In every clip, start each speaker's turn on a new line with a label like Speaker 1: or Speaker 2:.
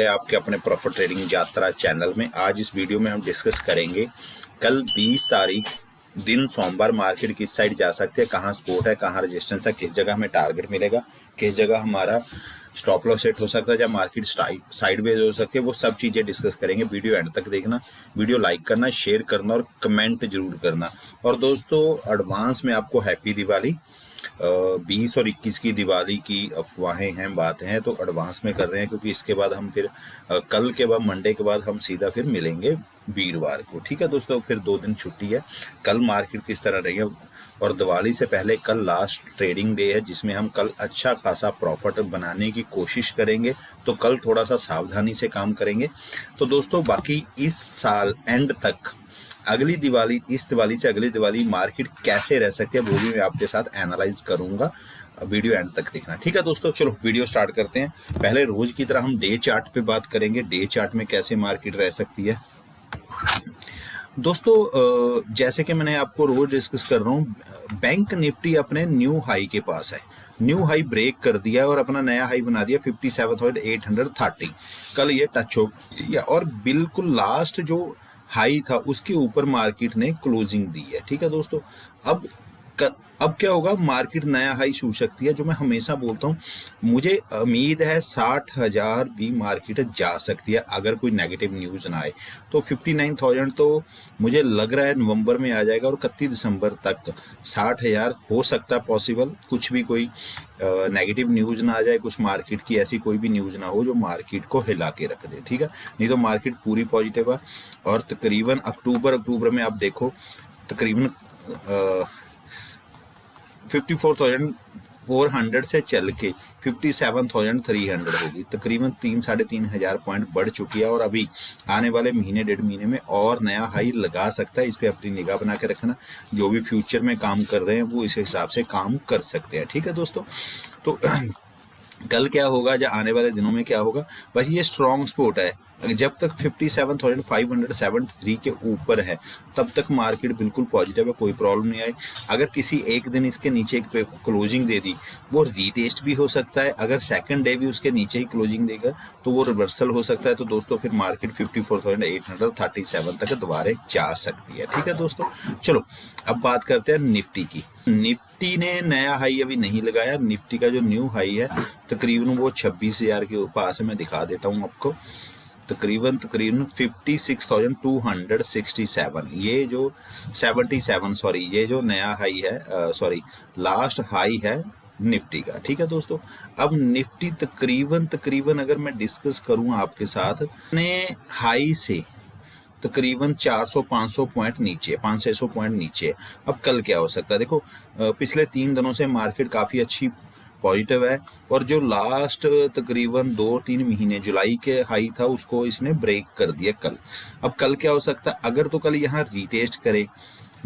Speaker 1: आपके अपने profit trading यात्रा चैनल में। आज इस वीडियो में हम डिस्कस करेंगे कल 20 तारीख दिन सोमवार मार्केट किस साइड जा सकते हैं, कहाँ सपोर्ट है, कहाँ रेजिस्टेंस है, किस जगह हमें टारगेट मिलेगा, किस जगह हमारा स्टॉप लॉस सेट हो सकता है, जब मार्केट साइडवेज हो सकती है। वो सब चीजें डिस्कस करेंगे। वीडियो एंड तक देखना, वीडियो लाइक करना, शेयर करना और कमेंट जरूर करना। और दोस्तों एडवांस में आपको हैप्पी दिवाली। 20 और 21 की दिवाली की अफवाहें हैं, बातें हैं, तो एडवांस में कर रहे हैं, क्योंकि इसके बाद हम फिर कल के बाद मंडे के बाद हम सीधा फिर मिलेंगे वीरवार को। ठीक है दोस्तों, फिर 2 दिन छुट्टी है। कल मार्केट किस तरह रही है, और दिवाली से पहले कल लास्ट ट्रेडिंग डे है, जिसमें हम कल अच्छा खासा प्रॉफिट बनाने की कोशिश करेंगे। तो कल थोड़ा सा सावधानी से काम करेंगे। तो दोस्तों बाकी इस साल एंड तक अगली दिवाली, इस दिवाली से अगली दिवाली मार्केट कैसे रह सकती है, वो भी मैं आपके साथ एनालाइज करूंगा। वीडियो एंड तक देखना। ठीक है दोस्तों, चलो वीडियो स्टार्ट करते हैं। पहले रोज की तरह हम डे चार्ट पे बात करेंगे, डे चार्ट में कैसे मार्केट रह सकती है। दोस्तों जैसे कि मैंने आपको रोज डिस्कस कर रहा हूँ, बैंक निफ्टी अपने न्यू हाई के पास है। न्यू हाई ब्रेक कर दिया और अपना नया हाई बना दिया 57,830। कल ये टच हो गया और बिल्कुल लास्ट जो हाई था उसके ऊपर मार्केट ने क्लोजिंग दी है। ठीक है दोस्तों, अब क्या होगा, मार्केट नया हाई छू सकती है। जो मैं हमेशा बोलता हूँ, मुझे उम्मीद है 60,000 भी मार्केट जा सकती है अगर कोई नेगेटिव न्यूज ना आए। तो 59,000 तो मुझे लग रहा है नवंबर में आ जाएगा, और 31 दिसंबर तक 60,000 हो सकता है पॉसिबल। कुछ भी कोई नेगेटिव न्यूज ना आ जाए, कुछ मार्केट की ऐसी कोई भी न्यूज ना हो जो मार्केट को हिला के रख दे। ठीक है, नहीं तो मार्केट पूरी पॉजिटिव है। और तकरीबन अक्टूबर में आप देखो, तकरीबन 54,400 से चल के 57,300 होगी। तकरीबन 3-3.5 पॉइंट बढ़ चुकी है, और अभी आने वाले महीने 1.5 महीने में और नया हाई लगा सकता है। इस पे अपनी निगाह बना के रखना। जो भी फ्यूचर में काम कर रहे हैं वो इस हिसाब से काम कर सकते हैं। ठीक है दोस्तों, तो कल क्या होगा या आने वाले दिनों में क्या होगा, बस ये स्ट्रॉन्ग सपोर्ट है। जब तक 57,573 के ऊपर है तब तक मार्केट बिल्कुल पॉजिटिव है, कोई प्रॉब्लम नहीं आई। अगर किसी एक दिन इसके नीचे क्लोजिंग दे दी, वो रीटेस्ट भी हो सकता है। अगर सेकंड डे भी उसके नीचे ही क्लोजिंग देगा तो वो रिवर्सल हो सकता है। तो दोस्तों फिर मार्केट 54,837 तक दोबारा जा सकती है। ठीक है दोस्तों, चलो अब बात करते हैं निफ्टी की। निफ्टी ने नया हाई अभी नहीं लगाया। निफ्टी का जो न्यू हाई है तकरीबन वो 26,000 के पास है। मैं दिखा देता हूँ आपको, तकरीबन 56,267। ये जो 77 सॉरी, ये जो नया हाई है, लास्ट हाई है निफ्टी का। ठीक है दोस्तों, अब निफ्टी तकरीबन अगर मैं डिस्कस करूं आपके साथ, ने हाई से तकरीबन 400-500 पॉइंट नीचे, 500-600 पॉइंट नीचे। अब कल क्या हो सकता है, देखो पिछले 3 दिनों से मार्केट काफी अच्छी पॉजिटिव है, और जो लास्ट तकरीबन 2-3 महीने जुलाई के हाई था उसको इसने ब्रेक कर दिया कल। अब कल क्या हो सकता है, अगर तो कल यहाँ रीटेस्ट करे,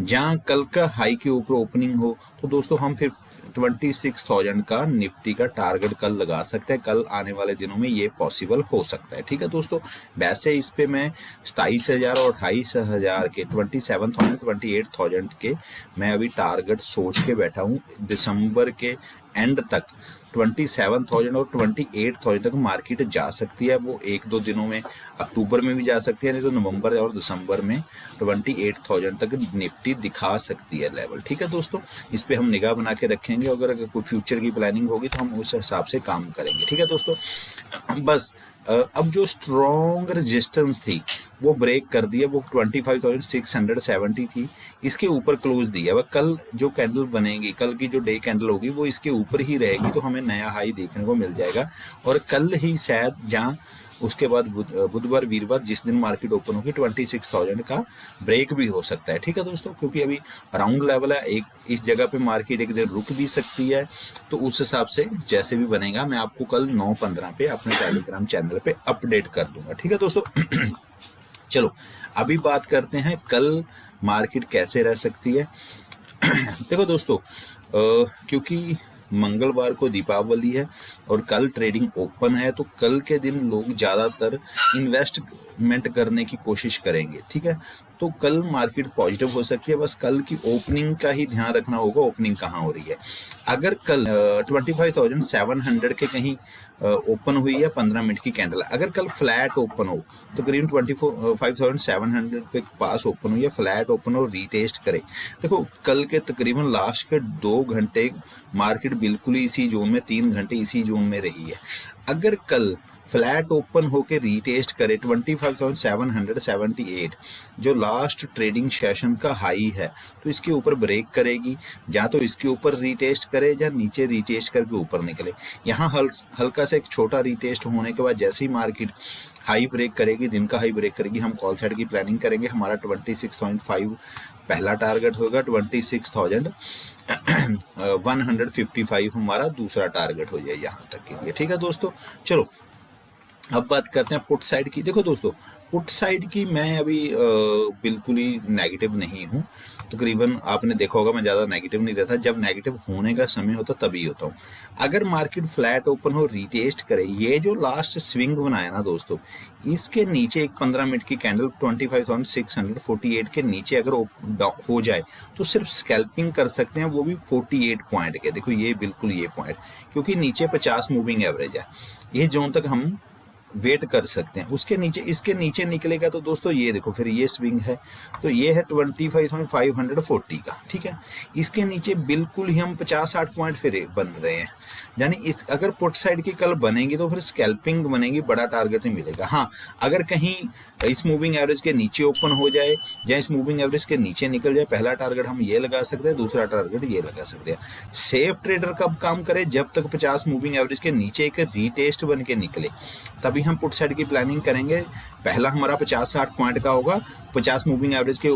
Speaker 1: जहां कल का हाई के ऊपर ओपनिंग हो, तो दोस्तों हम फिर 26,000 का निफ्टी का टारगेट कल लगा सकते हैं। कल आने वाले दिनों में ये पॉसिबल हो सकता है। ठीक है दोस्तों, वैसे इस पे मैं 27,000 और 28,000 के 27,000-28,000 के मैं अभी टारगेट सोच के बैठा हूँ। दिसंबर के एंड तक 27,000 और 28,000 तक मार्केट जा सकती है। वो 1-2 दिनों में अक्टूबर में भी जा सकती है, नहीं तो नवंबर और दिसंबर में 28,000 तक निफ्टी दिखा सकती है लेवल। ठीक है दोस्तों, इस पे हम निगाह बना के रखेंगे। अगर कोई फ्यूचर की प्लानिंग होगी तो हम उस हिसाब से काम करेंगे। ठीक है दोस्तों, बस अब जो स्ट्रॉन्ग रेजिस्टेंस थी वो ब्रेक कर दिया, वो 25,670 थी। इसके ऊपर क्लोज दिया। वह कल जो कैंडल बनेगी, कल की जो डे कैंडल होगी वो इसके ऊपर ही रहेगी, तो हमें नया हाई देखने को मिल जाएगा। और कल ही शायद जहाँ उसके बाद बुधवार वीरवार जिस दिन मार्केट ओपन होगी 26,000 का ब्रेक भी हो सकता है। ठीक है दोस्तों, क्योंकि अभी राउंड लेवल है, एक इस जगह पे मार्केट एक दिन रुक भी सकती है। तो उस हिसाब से जैसे भी बनेगा मैं आपको कल 9:15 पे अपने टेलीग्राम चैनल पे अपडेट कर दूंगा। ठीक है दोस्तों, चलो अभी बात करते हैं कल मार्केट कैसे रह सकती है। देखो दोस्तों, क्योंकि मंगलवार को दीपावली है और कल ट्रेडिंग ओपन है, तो कल के दिन लोग ज़्यादातर इन्वेस्टमेंट करने की कोशिश करेंगे। ठीक है, तो कल मार्केट पॉजिटिव हो सकती है। बस कल की ओपनिंग का ही ध्यान रखना होगा, ओपनिंग कहाँ हो रही है। अगर कल 25,700 के कहीं ओपन हुई है 15 मिनट की कैंडल। अगर कल फ्लैट ओपन हो तो करीब 25,700 पे पास ओपन हुई है, फ्लैट ओपन हो रीटेस्ट करे, देखो कल के तकरीबन लास्ट के 2 घंटे मार्केट बिल्कुल ही इसी जोन में, 3 घंटे इसी जोन में रही है। अगर कल फ्लैट ओपन होके रीटेस्ट करे 25,778 जो लास्ट ट्रेडिंग सेशन का हाई है, तो इसके ऊपर ब्रेक करेगी, या तो इसके ऊपर रीटेस्ट करे या नीचे रीटेस्ट करके ऊपर निकले। यहाँ हल्का सा एक छोटा रीटेस्ट होने के बाद जैसे ही मार्केट हाई ब्रेक करेगी, दिन का हाई ब्रेक करेगी, हम कॉल साइड की प्लानिंग करेंगे। हमारा 26.5 पहला टारगेट होगा, 26,155 हमारा दूसरा टारगेट हो जाए यहाँ तक के लिए। ठीक है दोस्तों, चलो अब बात करते हैं पुट साइड की। देखो दोस्तों, पुट साइड की मैं अभी बिल्कुल ही नेगेटिव नहीं हूँ। तकरीबन आपने देखा होगा मैं ज़्यादा नेगेटिव नहीं रहता, जब नेगेटिव होने का समय होता तभी होता हूँ। अगर मार्केट फ्लैट ओपन हो, रीटेस्ट करे, ये जो लास्ट स्विंग बनाया ना दोस्तों, इसके नीचे एक 15 मिनट की कैंडल 25,648 के नीचे अगर हो जाए तो सिर्फ स्कैल्पिंग कर सकते हैं, वो भी 48 पॉइंट के। देखो ये बिल्कुल ये पॉइंट, क्योंकि नीचे 50 मूविंग एवरेज है, ये जोन तक हम वेट कर सकते हैं। उसके नीचे, इसके नीचे निकलेगा तो दोस्तों ये देखो फिर ये स्विंग है, तो ये है 25,540 का। ठीक है, इसके नीचे बिल्कुल ही हम 50-60 पॉइंट फिर बन रहे हैं, यानी इस अगर पुट साइड की कल बनेगी तो फिर स्कैल्पिंग बनेगी, बड़ा टारगेट नहीं मिलेगा। हाँ, अगर कहीं इस मूविंग एवरेज के नीचे ओपन हो जाए या इस मूविंग एवरेज के नीचे निकल जाए, पहला टारगेट हम ये लगा सकते हैं, दूसरा टारगेट ये लगा सकते हैं। सेफ ट्रेडर कब काम करे, जब तक 50 मूविंग एवरेज के नीचे एक रीटेस्ट बन के निकले, तभी हम पुट साइड की प्लानिंग करेंगे। पहला हमारा 50-60 पॉइंट का होगा, 50 मूविंग एवरेज के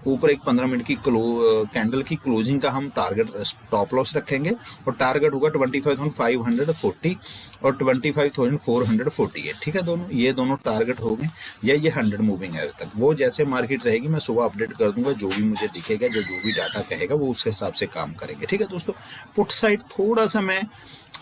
Speaker 1: ऊपर एक 15 मिनट की कैंडल की क्लोजिंग का हम टारगेट स्टॉप लॉस रखेंगे, और टारगेट होगा 25,540 और 25,448। ठीक है, दोनों ये दोनों टारगेट हो गए, या ये 100 मूविंग एवरेज तक। वो जैसे मार्केट रहेगी मैं सुबह अपडेट कर दूंगा, जो भी मुझे दिखेगा, जो भी डाटा कहेगा वो उस हिसाब से काम करेंगे। ठीक है दोस्तों, पुट साइड थोड़ा सा मैं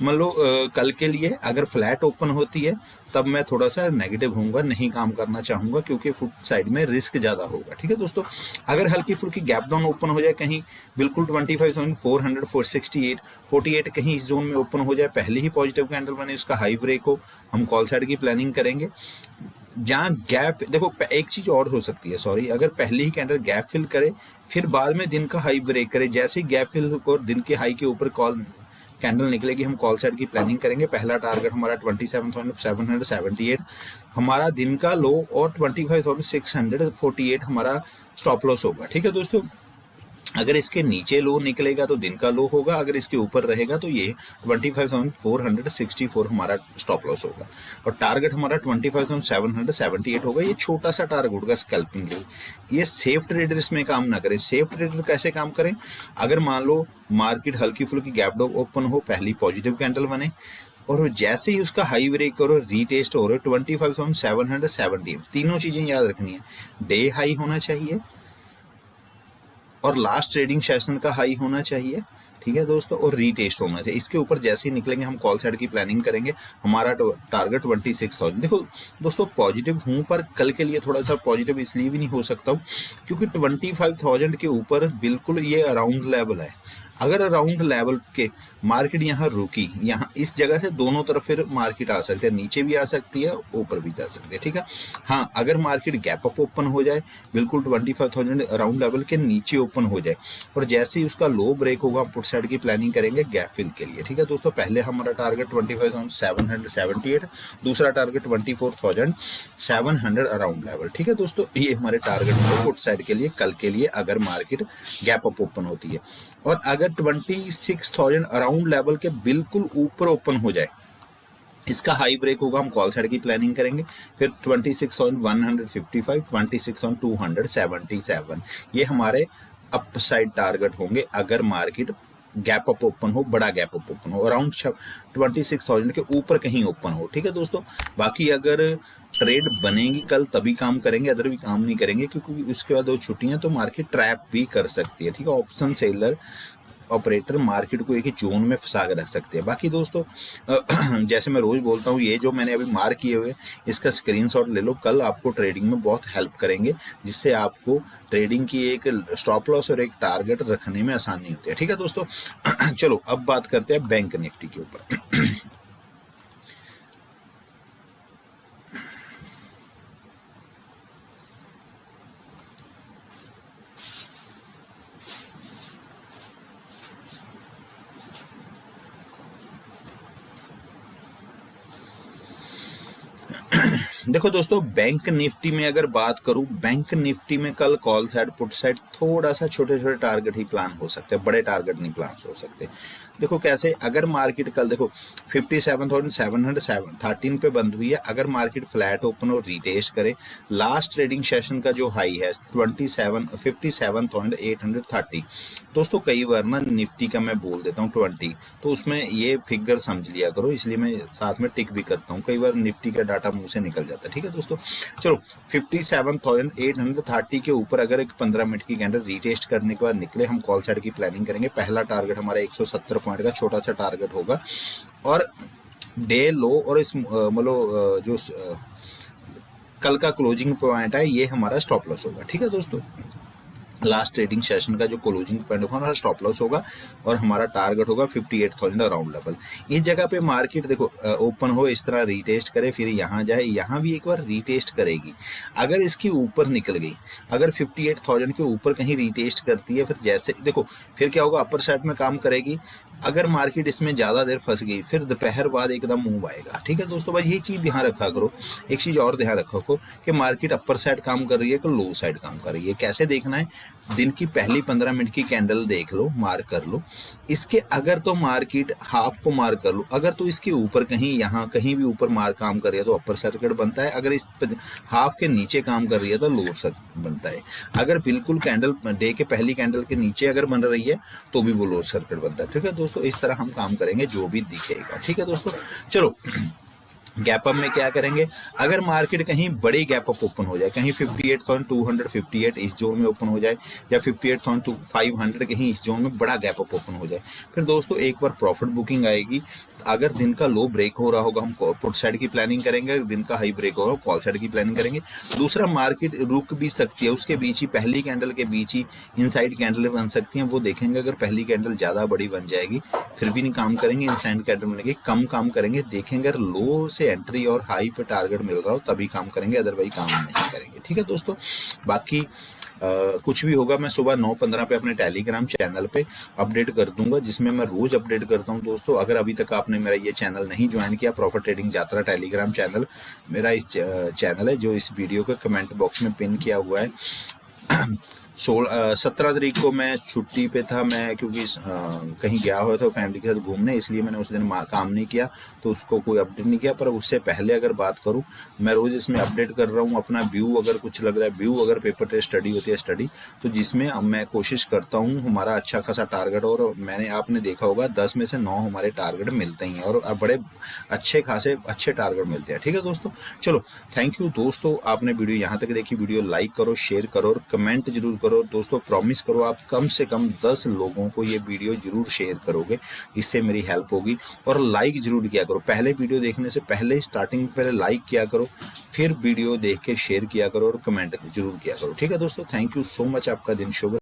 Speaker 1: मान लो कल के लिए अगर फ्लैट ओपन होती है तब मैं थोड़ा सा नेगेटिव होऊंगा, नहीं काम करना चाहूंगा, क्योंकि फुट साइड में रिस्क ज़्यादा होगा। ठीक है दोस्तों, अगर हल्की फुल्की गैप डाउन ओपन हो जाए कहीं बिल्कुल 25,400 468 48 कहीं इस जोन में ओपन हो जाए, पहले ही पॉजिटिव कैंडल बने, उसका हाई ब्रेक हो, हम कॉल साइड की प्लानिंग करेंगे। जहाँ गैप, देखो एक चीज और हो सकती है, सॉरी, अगर पहले ही कैंडल गैप फिल करे फिर बाद में दिन का हाई ब्रेक करे, जैसे ही गैप फिल और दिन के हाई के ऊपर कॉल कैंडल निकलेगी, हम कॉल साइड की प्लानिंग करेंगे। पहला टारगेट हमारा 27,778 हमारा दिन का लो, और 25,648 हमारा स्टॉप लॉस होगा। ठीक है दोस्तों, अगर इसके नीचे लो निकलेगा तो दिन का लो होगा, अगर इसके ऊपर रहेगा तो ये 25,464 हमारा स्टॉप लॉस होगा, और टारगेट हमारा 25,778 होगा। ये छोटा सा टारगेट होगा स्कैल्पिंग के लिए। ये सेफ ट्रेडर इसमें काम ना करें। सेफ ट्रेडर कैसे काम करें, अगर मान लो मार्केट हल्की फुल्की गैप डाउन ओपन हो, पहली पॉजिटिव कैंडल बने, और जैसे ही उसका हाई ब्रेक करो, रीटेस्ट हो रहे 25,770, तीनों चीजें याद रखनी है, डे हाई होना चाहिए और लास्ट ट्रेडिंग सेशन का हाई होना चाहिए। ठीक है दोस्तों, और रीटेस्ट होना चाहिए। इसके ऊपर जैसे ही निकलेंगे हम कॉल साइड की प्लानिंग करेंगे। हमारा टारगेट 26,000। देखो दोस्तों, पॉजिटिव हूँ पर कल के लिए थोड़ा सा पॉजिटिव इसलिए भी नहीं हो सकता हूँ क्योंकि 25,000 के ऊपर बिल्कुल ये अराउंड लेवल है। अगर अराउंड लेवल के मार्केट यहाँ रुकी, यहाँ इस जगह से दोनों तरफ फिर मार्केट आ सकती है, नीचे भी आ सकती है, ऊपर भी जा सकती है। ठीक है, हाँ, अगर मार्केट गैप अप ओपन हो जाए, बिल्कुल 25,000 अराउंड लेवल के नीचे ओपन हो जाए, और जैसे ही उसका लो ब्रेक होगा, पुट साइड की प्लानिंग करेंगे गैप फिल के लिए। ठीक है दोस्तों, पहले हमारा टारगेट 25,778, दूसरा टारगेट 24,700 अराउंड लेवल। ठीक है दोस्तों, ये हमारे टारगेट होंगे पुट साइड के लिए कल के लिए, अगर मार्केट गैप अप ओपन होती है। और अगर 26,000 अराउंड लेवल के बिल्कुल ऊपर ओपन हो जाए, इसका हाई ब्रेक होगा, हम कॉल साइड की प्लानिंग करेंगे। फिर 26,155, 26,277 ये हमारे अप साइड टारगेट होंगे, अगर मार्केट गैप अप ओपन हो, बड़ा गैप अप ओपन हो, अराउंड 26,000 के ऊपर कहीं ओपन हो। ठीक है दोस्तों, बाकी अगर ट्रेड बनेगी कल तभी काम करेंगे, अदर भी काम नहीं करेंगे, क्योंकि उसके बाद 2 छुट्टियां तो मार्केट ट्रैप भी कर सकती है। ठीक है, ऑप्शन सेलर ऑपरेटर मार्केट को एक ही जोन में फंसा कर रख सकते हैं। बाकी दोस्तों जैसे मैं रोज बोलता हूँ, ये जो मैंने अभी मार्क किए हुए इसका स्क्रीनशॉट ले लो, कल आपको ट्रेडिंग में बहुत हेल्प करेंगे, जिससे आपको ट्रेडिंग की एक स्टॉप लॉस और एक टारगेट रखने में आसानी होती है। ठीक है दोस्तों चलो अब बात करते हैं बैंक निफ्टी के ऊपर देखो दोस्तों, बैंक निफ्टी में अगर बात करूं, बैंक निफ्टी में कल कॉल साइड पुट साइड थोड़ा सा छोटे छोटे टारगेट ही प्लान हो सकते हैं, बड़े टारगेट नहीं प्लान हो सकते। देखो कैसे, अगर मार्केट कल देखो 57,713 पे बंद हुई है, अगर मार्केट फ्लैट ओपन और रिटेस्ट करे, लास्ट ट्रेडिंग सेशन का जो हाई है 57,830। दोस्तों कई बार ना निफ्टी का मैं बोल देता हूँ 20, तो उसमें ये फिगर समझ लिया करो, इसलिए मैं साथ में टिक भी करता हूँ, कई बार निफ्टी का डाटा मुंह से निकल जाता है। ठीक है दोस्तों, चलो 57,830 के ऊपर अगर एक 15 मिनट की कैंडल रिटेस्ट करने के बाद निकले, हम कॉल साइड की प्लानिंग करेंगे। पहला टारगेट हमारा 170 पॉइंट का छोटा सा टारगेट होगा, और डे लो और इस मतलब जो कल का क्लोजिंग पॉइंट है ये हमारा स्टॉप लॉस होगा। ठीक है दोस्तों, लास्ट ट्रेडिंग सेशन का जो क्लोजिंग पॉइंट होगा हमारा स्टॉप लॉस होगा, और हमारा टारगेट होगा 58,000 अराउंड लेवल। इस जगह पे मार्केट देखो ओपन हो, इस तरह रीटेस्ट करे, फिर यहाँ जाए, यहाँ भी एक बार रीटेस्ट करेगी। अगर इसके ऊपर निकल गई, अगर 58,000 के ऊपर कहीं रीटेस्ट करती है, फिर जैसे देखो फिर क्या होगा, अपर साइड में काम करेगी। अगर मार्केट इसमें ज़्यादा देर फंस गई, फिर दोपहर बाद एकदम मूव आएगा। ठीक है दोस्तों, भाई ये चीज़ ध्यान रखा करो। एक चीज़ और ध्यान रखा करो कि मार्केट अपर साइड काम कर रही है कि लो साइड काम कर रही है। कैसे देखना है, दिन की पहली 15 मिनट की कैंडल देख लो, मार्क कर लो इसके, अगर तो मार्केट हाफ को मार्क कर लो, अगर तो इसके ऊपर कहीं यहाँ कहीं भी ऊपर मार्क काम कर रही है तो अपर सर्किट बनता है, अगर इस हाफ के नीचे काम कर रही है तो लोअर सर्किट बनता है। अगर बिल्कुल कैंडल डे के पहली कैंडल के नीचे अगर बन रही है तो भी वो लोअर सर्किट बनता है। ठीक है दोस्तों, इस तरह हम काम करेंगे जो भी दिखेगा। ठीक है दोस्तों, चलो गैप अप में क्या करेंगे, अगर मार्केट कहीं बड़ी गैप अप ओपन हो जाए, कहीं 58,258 इस जोन में ओपन हो जाए, या 58,500 कहीं इस जोन में बड़ा गैप अप ओपन हो जाए, फिर दोस्तों एक बार प्रॉफिट बुकिंग आएगी। अगर दिन का लो ब्रेक हो रहा होगा हम पुट साइड की प्लानिंग करेंगे, अगर दिन का हाई ब्रेक हो रहा हो कॉल साइड की प्लानिंग करेंगे। दूसरा, मार्केट रुक भी सकती है, उसके बीच ही पहली कैंडल के बीच ही इनसाइड कैंडल बन सकती हैं, वो देखेंगे। अगर पहली कैंडल ज़्यादा बड़ी बन जाएगी फिर भी नहीं काम करेंगे, इनसाइड कैंडल बनेगी कम काम करेंगे, देखेंगे। अगर लो से एंट्री और हाई पे टारगेट मिल रहा हो तभी काम करेंगे, अदरवाइज काम नहीं करेंगे। ठीक है दोस्तों, बाकी कुछ भी होगा मैं सुबह 9:15 पे अपने टेलीग्राम चैनल पे अपडेट कर दूंगा, जिसमें मैं रोज अपडेट करता हूं। दोस्तों अगर अभी तक आपने मेरा ये चैनल नहीं ज्वाइन किया, प्रॉफिट ट्रेडिंग यात्रा टेलीग्राम चैनल मेरा इस चैनल है, जो इस वीडियो के कमेंट बॉक्स में पिन किया हुआ है। 17 तारीख को मैं छुट्टी पे था, मैं क्योंकि कहीं गया हुआ था फैमिली के साथ घूमने, इसलिए मैंने उस दिन काम नहीं किया, तो उसको कोई अपडेट नहीं किया। पर उससे पहले अगर बात करूं, मैं रोज इसमें अपडेट कर रहा हूं अपना व्यू। अगर कुछ लग रहा है व्यू, अगर पेपर टेस्ट स्टडी होती है स्टडी, तो जिसमें मैं कोशिश करता हूं हमारा अच्छा खासा टारगेट, और मैंने आपने देखा होगा 10 में से 9 हमारे टारगेट मिलते ही हैं, और बड़े अच्छे खासे अच्छे टारगेट मिलते हैं। ठीक है दोस्तों, चलो थैंक यू दोस्तों, आपने वीडियो यहाँ तक देखी। वीडियो लाइक करो, शेयर करो और कमेंट जरूर करो। दोस्तों प्रॉमिस करो आप कम से कम 10 लोगों को ये वीडियो जरूर शेयर करोगे, इससे मेरी हेल्प होगी। और लाइक जरूर किया करो, पहले वीडियो देखने से पहले स्टार्टिंग पहले लाइक किया करो, फिर वीडियो देख के शेयर किया करो और कमेंट जरूर किया करो। ठीक है दोस्तों, थैंक यू सो मच, आपका दिन शुभ।